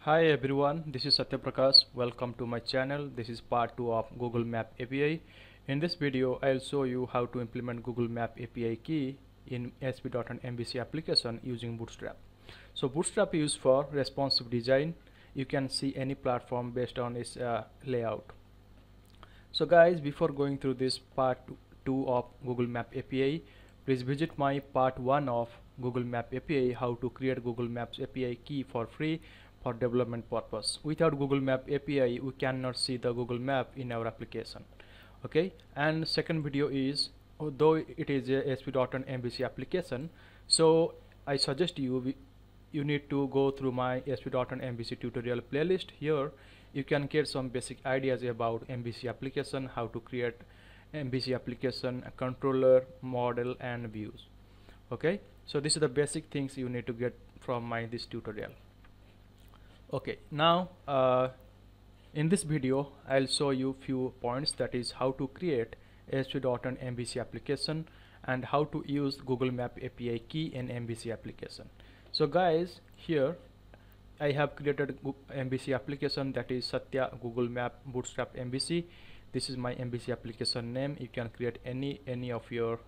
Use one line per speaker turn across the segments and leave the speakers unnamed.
Hi everyone, this is Satya Prakash. Welcome to my channel. This is part 2 of Google Map API. In this video, I'll show you how to implement Google Map API key in ASP.NET MVC application using Bootstrap. So Bootstrap is used for responsive design. You can see any platform based on its layout. So guys, before going through this part 2 of Google Map API, please visit my part 1 of Google Map API, how to create Google Maps API key for free for development purpose. Without Google Map API, we cannot see the Google Map in our application. Okay, and second video is, although it is a ASP.NET MVC application, so I suggest you need to go through my ASP.NET MVC tutorial playlist. Here you can get some basic ideas about MVC application, how to create MVC application, a controller, model and views. Okay, so this is the basic things you need to get from this tutorial. Okay, now in this video I'll show you few points, that is how to create ASP.NET MVC application and how to use Google Map API key in MVC application. So guys, here I have created MVC application, that is Satya Google Map Bootstrap MVC. This is my MVC application name. You can create any of your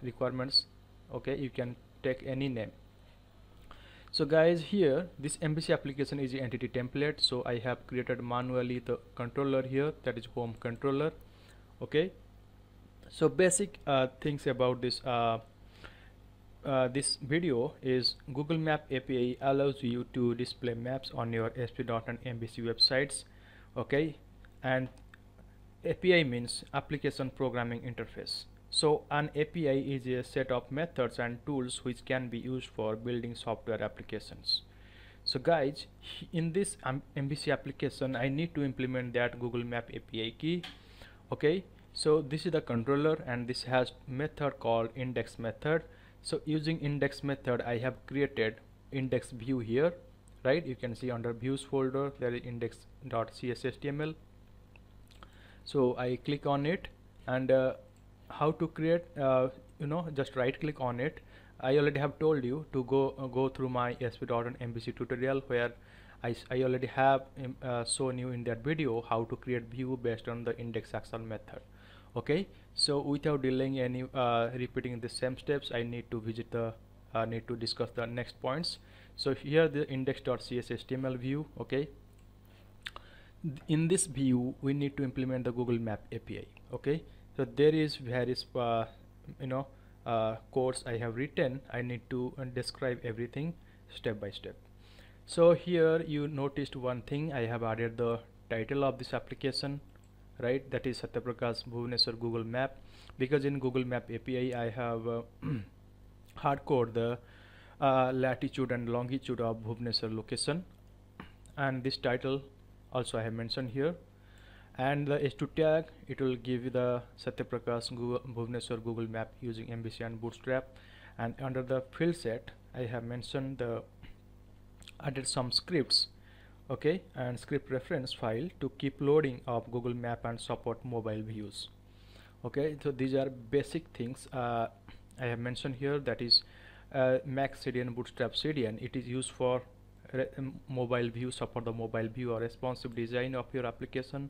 requirements. Okay, you can take any name. So guys, here this MVC application is the entity template, so I have created manually the controller here, that is home controller. Okay, so basic things about this this video is Google Map API allows you to display maps on your ASP.NET MVC websites. Okay, and API means application programming interface. So an API is a set of methods and tools which can be used for building software applications. So guys, in this MVC application I need to implement that Google Map API key. Okay, so this is the controller and this has method called index method. So using index method I have created index view here, right? You can see under views folder there is index.cshtml. So I click on it, and how to create, just right click on it. I already have told you to go through my ASP.NET MVC tutorial, where I already have shown you in that video how to create view based on the index action method. Okay, so without delaying any repeating the same steps, I need to visit the need to discuss the next points. So here the index.cshtml view. Okay, in this view we need to implement the Google Map API. Okay, so there is various codes I have written. I need to describe everything step by step. So here you noticed one thing, I have added the title of this application, right? That is Satya Prakash Bhubaneswar Google Map, because in Google Map API I have hardcoded the latitude and longitude of Bhubaneswar location, and this title also I have mentioned here. And the h2 tag, it will give you the Satya Prakash Bhubaneswar Google Map using MVC and Bootstrap. And under the field set I have mentioned the added some scripts, okay, and script reference file to keep loading of Google Map and support mobile views. Okay, so these are basic things I have mentioned here, that is Max CDN Bootstrap CDN. It is used for mobile view, support the mobile view or responsive design of your application.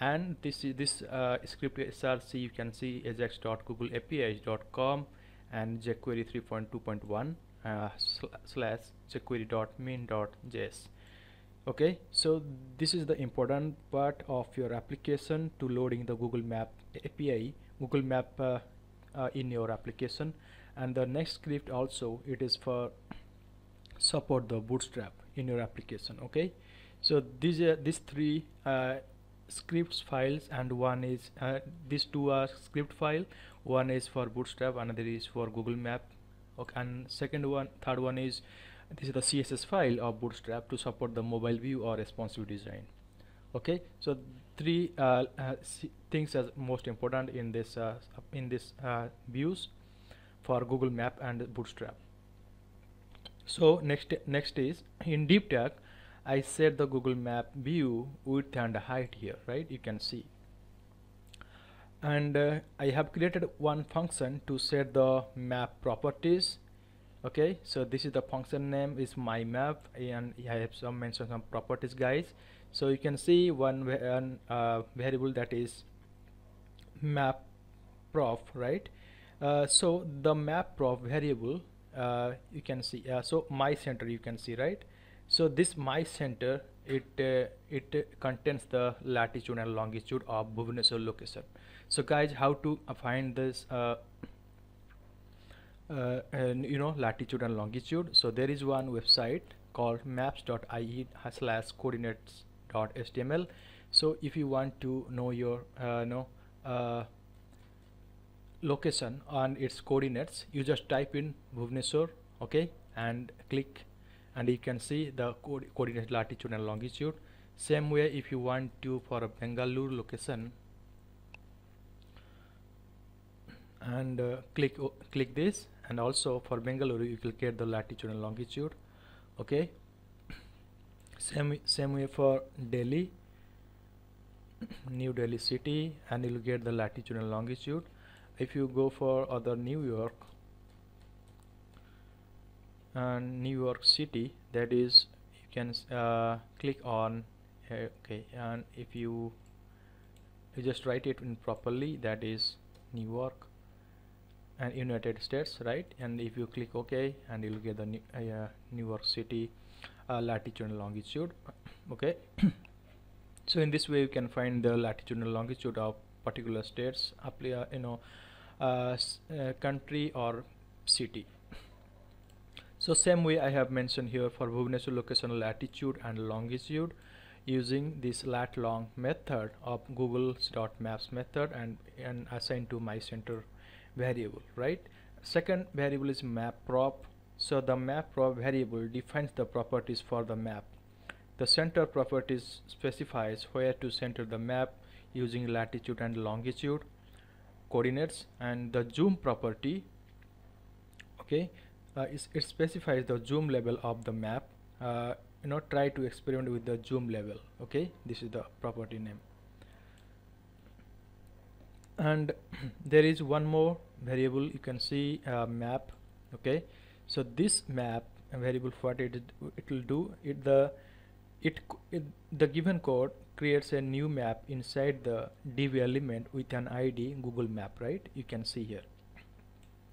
And this script src, you can see ajax.googleapis.com and jQuery 3.2.1 / jQuery.min.js. okay, so this is the important part of your application to loading the Google Map API, Google Map in your application. And the next script also, it is for support the Bootstrap in your application. Okay, so these three scripts files, and one is these two are script file, one is for Bootstrap, another is for Google Map. Okay, and third one is, this is the CSS file of Bootstrap to support the mobile view or responsive design. Okay, so three things are most important in this views for Google Map and Bootstrap. So next is in div tag I set the Google Map view width and height here, right? You can see. And I have created one function to set the map properties Okay, so this is the function name is my map, and I have some mention some properties, guys. So you can see one variable that is map prof, right? So the map prof variable, you can see, so my center you can see, right? So this my center, it contains the latitude and longitude of Bhubaneswar location. So guys, how to find this latitude and longitude? So there is one website called maps.ie/coordinates.html. So if you want to know your location and its coordinates, you just type in Bhubaneswar, okay, and click, and you can see the coordinate latitude and longitude. Same way, if you want to for a Bengaluru location, and click this, and also for Bengaluru you will get the latitude and longitude, okay. Same way for Delhi, New Delhi city, and you will get the latitude and longitude. If you go for other New York and New York City, that is, you can click on okay, and if you just write it in properly, that is New York and United States, right? And if you click OK, and you'll get the New York City latitude and longitude, okay. So in this way you can find the latitude and longitude of particular states, country or city. So same way I have mentioned here for Bhubaneswar location latitude and longitude using this lat long method of Google's.maps method, and assigned to my center variable, right? Second variable is map prop. So the map prop variable defines the properties for the map. The center properties specifies where to center the map using latitude and longitude coordinates, and the zoom property, okay, it specifies the zoom level of the map. Try to experiment with the zoom level, okay. This is the property name. And there is one more variable, you can see map, okay. So this map variable, what it will do, the given code creates a new map inside the div element with an ID Google Map, right? You can see here.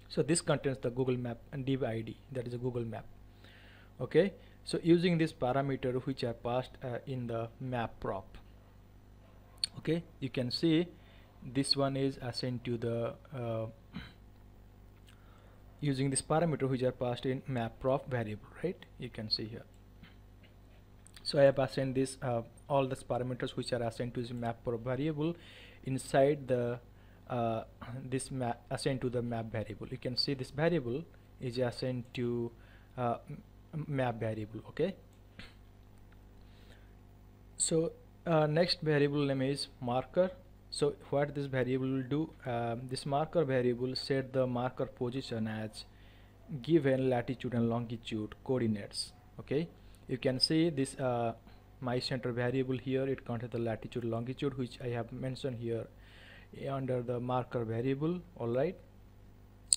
So this contains the Google Map and div ID, that is a Google Map, okay. So using this parameter which are passed in the map prop, okay, you can see this one is assigned to the using this parameter which are passed in map prop variable, right? You can see here. So I have assigned this all the parameters which are assigned to this map prop variable inside the this map assigned to the map variable. You can see this variable is assigned to map variable, okay. So next variable name is marker. So what this variable will do, this marker variable set the marker position as given latitude and longitude coordinates, okay. You can see this my center variable here, it contains the latitude longitude which I have mentioned here under the marker variable, alright.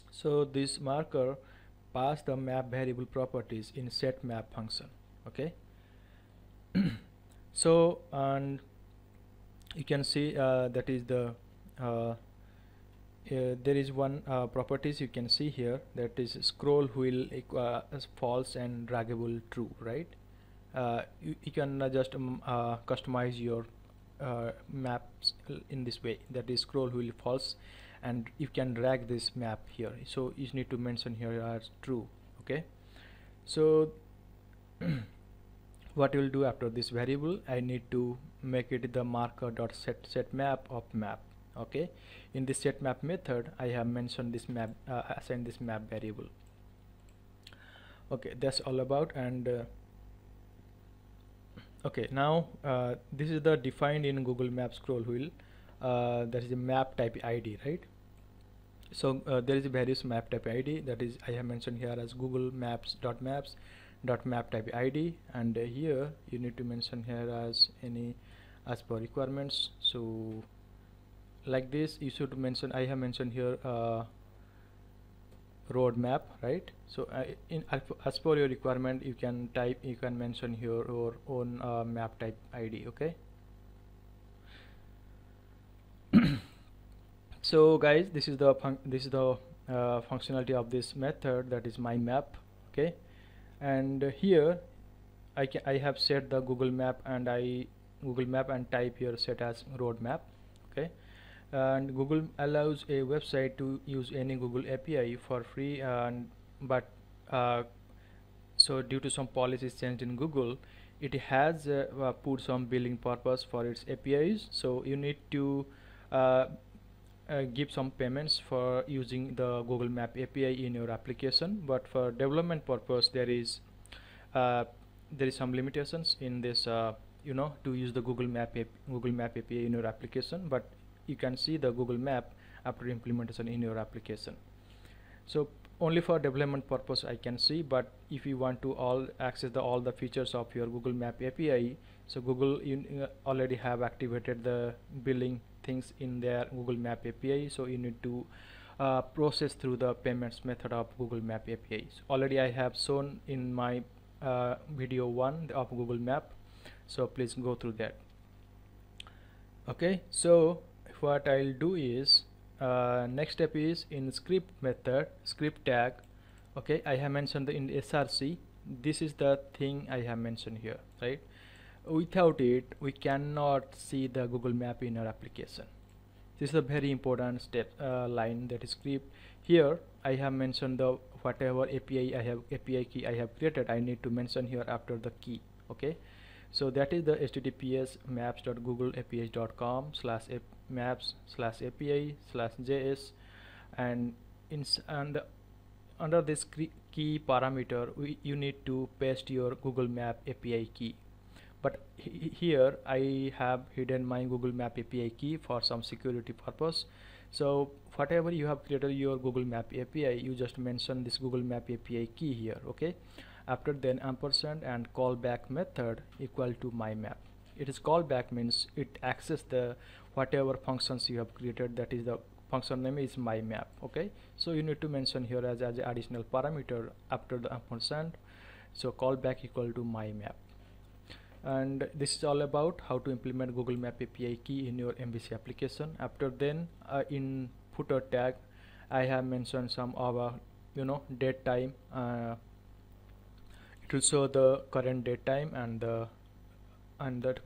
So this marker pass the map variable properties in set map function, okay. So and you can see that is the there is one properties you can see here, that is scroll wheel as false and draggable true, right? You can just customize your maps in this way, that is scroll wheel false, and you can drag this map here, so you need to mention here as true, okay. So what you will do after this variable, I need to make it the marker dot set map of map, okay. In this set map method I have mentioned this map, assigned this map variable, okay. That's all about. And okay, now this is the defined in Google Maps scroll wheel, that is a map type ID, right? So there is a various map type ID, that is I have mentioned here as Google Maps dot map type ID, and here you need to mention here as any as per requirements. So like this you should mention, I have mentioned here roadmap, right? So as per your requirement, you can mention here your own map type ID. Okay. So guys, this is the functionality of this method, that is my map. Okay. And here I have set the Google Map, and type here set as roadmap. Okay. And Google allows a website to use any Google API for free, and but so due to some policies changed in Google, it has put some billing purpose for its APIs. So you need to uh, give some payments for using the Google Map API in your application, but for development purpose there is some limitations in this, to use the Google Map API in your application, but you can see the Google Map after implementation in your application. So only for development purpose I can see, but if you want to access all the features of your Google Map API, so Google already have activated the billing things in their Google Map API, so you need to process through the payments method of Google Map API. So already I have shown in my video 1 of Google Map, so please go through that. Okay, so what I'll do is next step is in script tag. Okay, I have mentioned in src. This is the thing I have mentioned here, right? Without it we cannot see the Google Map in our application. This is a very important step line, that is script. Here I have mentioned the whatever API key I have created, I need to mention here after the key. Okay, so that is the https maps.googleapi.com/maps/api/js, and under this key parameter you need to paste your Google Map API key. But here I have hidden my Google Map API key for some security purpose. So whatever you have created your Google Map API, you just mention this Google Map API key here. Okay, after then ampersand and callback method equal to my map. It is callback means it access the whatever functions you have created, that is the function name is my map. Okay, so you need to mention here as additional parameter after the ampersand, so callback equal to my map. And this is all about how to implement Google Map API key in your MVC application. After then in footer tag I have mentioned some of date time. It will show the current date time and the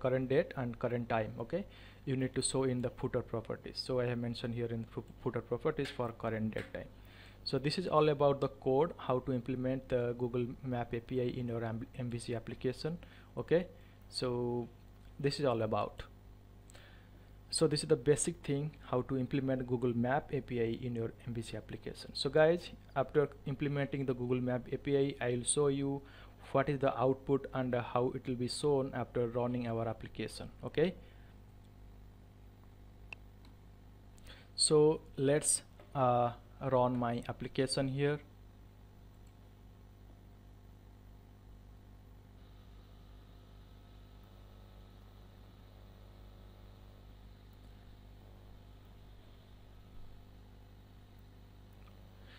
current date and current time. Okay, you need to show in the footer properties, so I have mentioned here in footer properties for current date time. So this is all about the code how to implement the Google Map API in your MVC application. Okay, so this is all about. So this is the basic thing how to implement Google Map API in your MVC application. So guys, after implementing the Google Map API, I will show you what is the output and how it will be shown after running our application. Okay, so let's run my application here.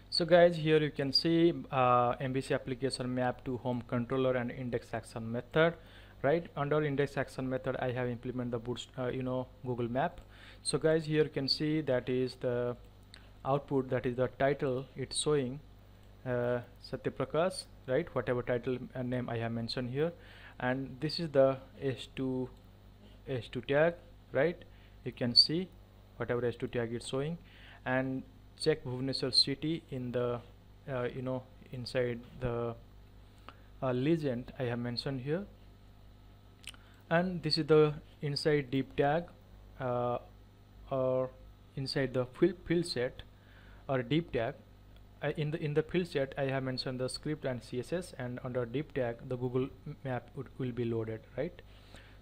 So guys, here you can see MVC application map to home controller and index action method, right? Under index action method I have implemented the Google Map. So guys, here you can see that is the output, that is the title it's showing Satyaprakash, right? Whatever title and name I have mentioned here, and this is the h2 tag, right? You can see whatever h2 tag it's showing, and check Bhubaneswar city in the inside the legend I have mentioned here, and this is the inside deep tag or inside the field set or deep tag. In the field set I have mentioned the script and CSS, and under deep tag the Google Map will be loaded, right?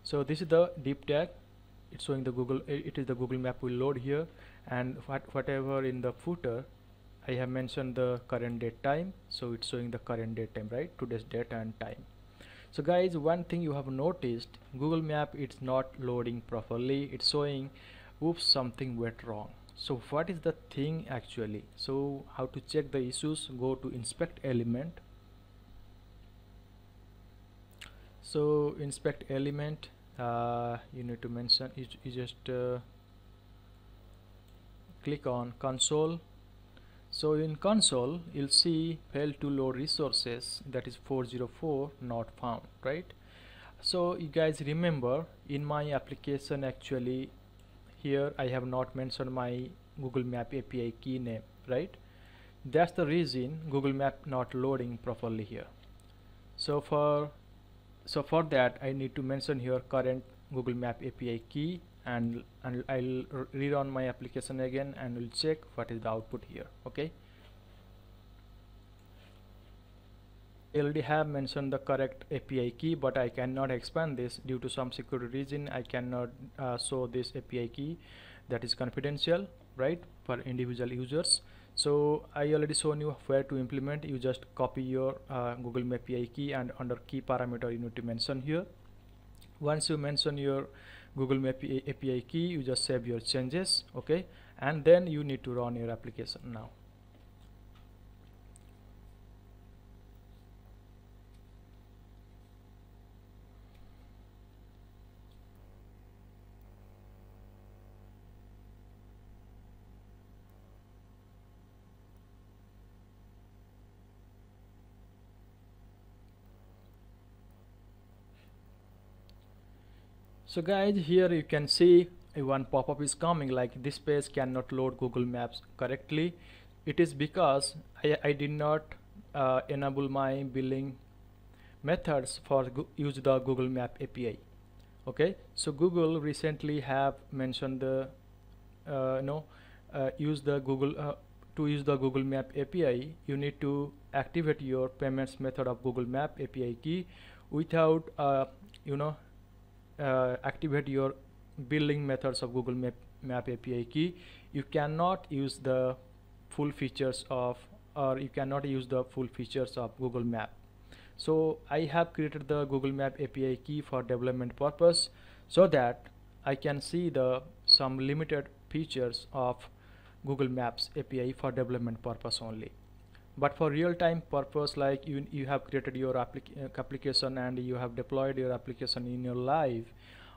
So this is the deep tag, it's showing the Google Map will load here, and whatever in the footer I have mentioned the current date time, so it's showing the current date time, right? Today's date and time. So guys, one thing you have noticed, Google Map it's not loading properly, it's showing oops, something went wrong. So what is the thing actually? So how to check the issues? Go to inspect element. So inspect element, you need to mention, you just click on console. So in console you'll see failed to load resources, that is 404 not found, right? So you guys remember, in my application actually here I have not mentioned my Google Map API key name, right? That's the reason Google Map not loading properly here. So for that I need to mention here current Google Map API key, and I'll rerun my application again and we'll check what is the output here. Okay, I already have mentioned the correct API key, but I cannot expand this due to some security reason. I cannot show this API key, that is confidential, right, for individual users. So I already shown you where to implement. You just copy your Google Map API key, and under key parameter you need to mention here. Once you mention your Google Map API key, you just save your changes, okay, and then you need to run your application now. So guys, here you can see one pop-up is coming like this page cannot load Google Maps correctly. It is because I did not enable my billing methods for use the Google Map API. Okay, so Google recently have mentioned the use the Google to use the Google Map API, you need to activate your payments method of Google Map API key. Without activate your billing methods of Google Map API key, you cannot use the full features of, or you cannot use the full features of Google Map. So I have created the Google Map API key for development purpose, so that I can see the some limited features of Google Maps API for development purpose only. But for real-time purpose, like you have created your application and you have deployed your application in your live,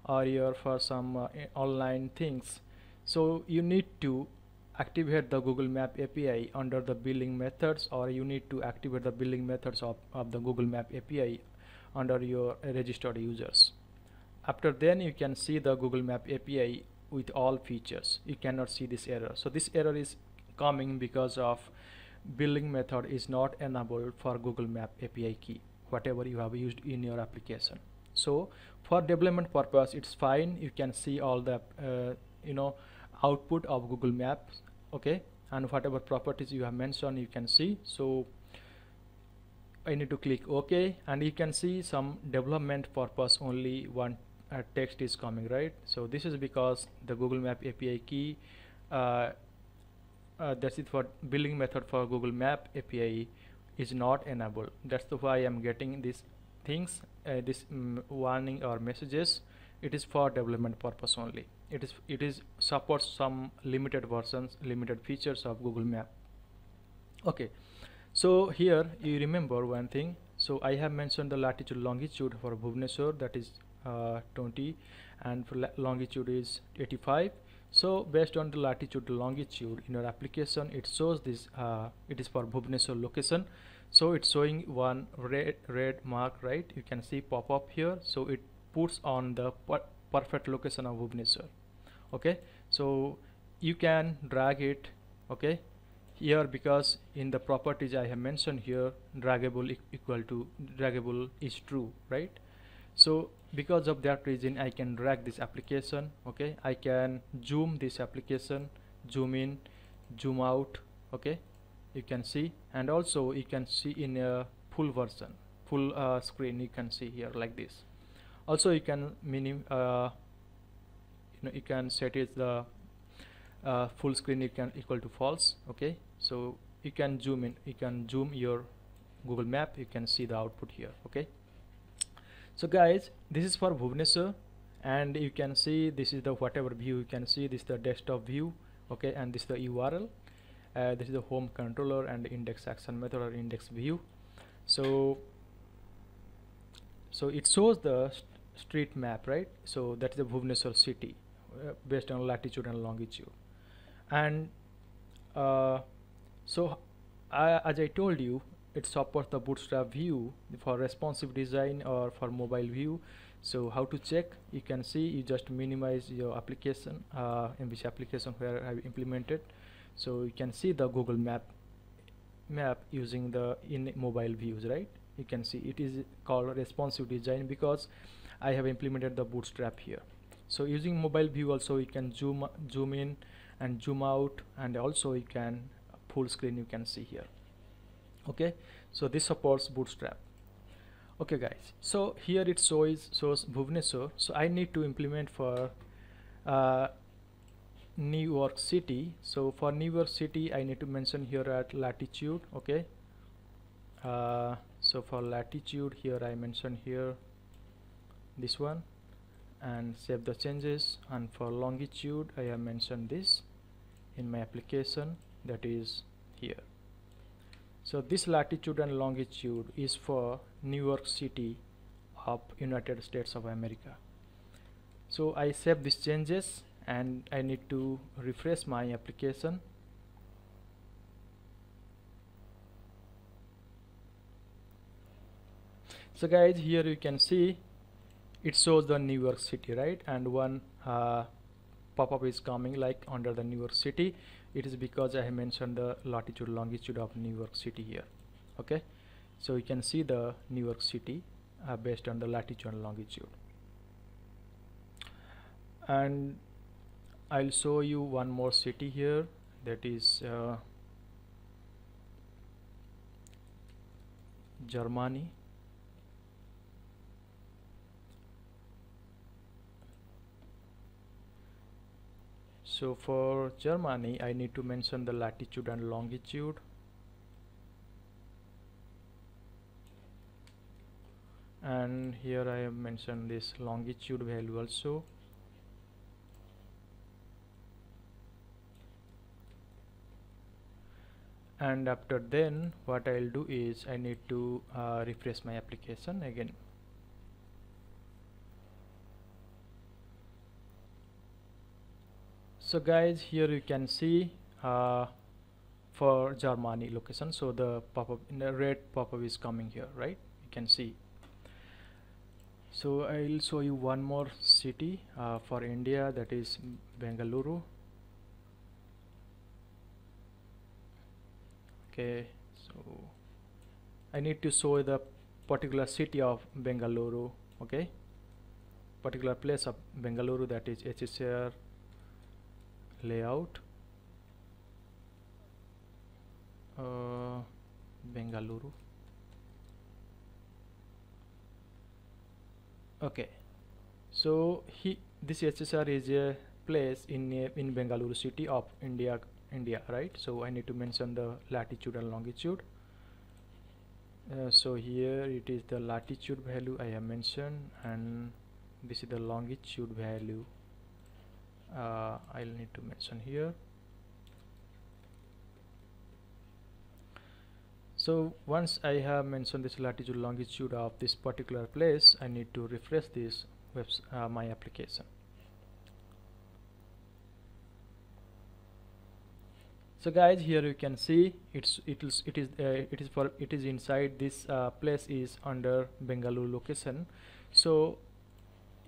or your for some online things, so you need to activate the Google Map API under the billing methods, or you need to activate the billing methods of the Google Map API under your registered users. After then you can see the Google Map API with all features. You cannot see this error. So this error is coming because of billing method is not enabled for Google Map API key, whatever you have used in your application. So for development purpose it's fine, you can see all the output of Google Maps, okay, and whatever properties you have mentioned you can see. So I need to click OK, and you can see some development purpose only one text is coming, right? So this is because the Google Map API key that's it for billing method for Google Map API is not enabled. That's the why I'm getting these things, this warning or messages. It is for development purpose only. It is supports some limited versions, limited features of Google Map. Okay, so here you remember one thing. So I have mentioned the latitude longitude for Bhubaneswar, that is 20, and for longitude is 85. So based on the latitude longitude in your application, it shows this it is for Bhubaneswar location. So it's showing one red mark, right? You can see pop up here. So it puts on the perfect location of Bhubaneswar. Okay, so you can drag it, okay, here, because in the properties I have mentioned here draggable equal to draggable is true, right? So because of that reason I can drag this application, okay, I can zoom this application, zoom in, zoom out, okay, you can see, and also you can see in a full version, full screen you can see here like this. Also you can you can set it the full screen you can equal to false, okay. So you can zoom in, you can zoom your Google Map, you can see the output here, okay. So guys, this is for Bhubaneswar, and you can see this is the whatever view you can see, this is the desktop view, okay, and this is the URL. This is the home controller and the index action method or index view. So it shows the street map, right? So that is the Bhubaneswar city based on latitude and longitude. And as I told you, it supports the Bootstrap view for responsive design or for mobile view. So how to check? You can see, you just minimize your application, in which application where I have implemented. So you can see the Google map using the in mobile views, right? You can see it is called responsive design because I have implemented the Bootstrap here. So using mobile view also, you can zoom in and zoom out, and also you can full screen, you can see here. Okay, so this supports Bootstrap. Okay guys, so here it shows Bhubaneswar. So I need to implement for New York City. So for New York City, I need to mention here at latitude. Okay, so for latitude here I mention here this one and save the changes, and for longitude I have mentioned this in my application, that is here. So this latitude and longitude is for New York City of United States of America. So I save these changes and I need to refresh my application. So guys, here you can see it shows the New York City, right? And one pop-up is coming like under the New York City. It is because I have mentioned the latitude longitude of New York City here. Okay, so you can see the New York City based on the latitude and longitude. And I'll show you one more city here, that is Germany. So for Germany, I need to mention the latitude and longitude. And here I have mentioned this longitude value also. And after then, what I'll do is I need to refresh my application again. So guys, here you can see for Germany location, so the pop-up in the red pop-up is coming here, right? You can see. So I'll show you one more city for India, that is Bengaluru. Okay, so I need to show the particular city of Bengaluru. Okay, particular place of Bengaluru, that is HSR layout, Bengaluru. Okay, so this HSR is a place in Bengaluru city of India, right? So I need to mention the latitude and longitude. So here it is the latitude value I have mentioned, and this is the longitude value I'll need to mention here. So once I have mentioned this latitude longitude of this particular place, I need to refresh this my application. So guys, here you can see it is inside this place is under Bengaluru location. So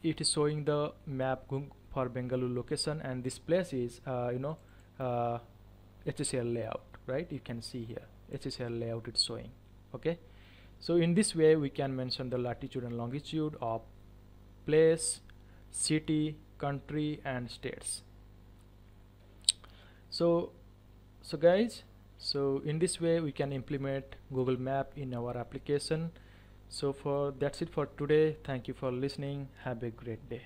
it is showing the map for Bengaluru location, and this place is HSL layout, right? You can see here HSL layout it's showing. Okay, so in this way we can mention the latitude and longitude of place, city, country and states. So guys, so in this way we can implement Google Map in our application. So that's it for today. Thank you for listening. Have a great day.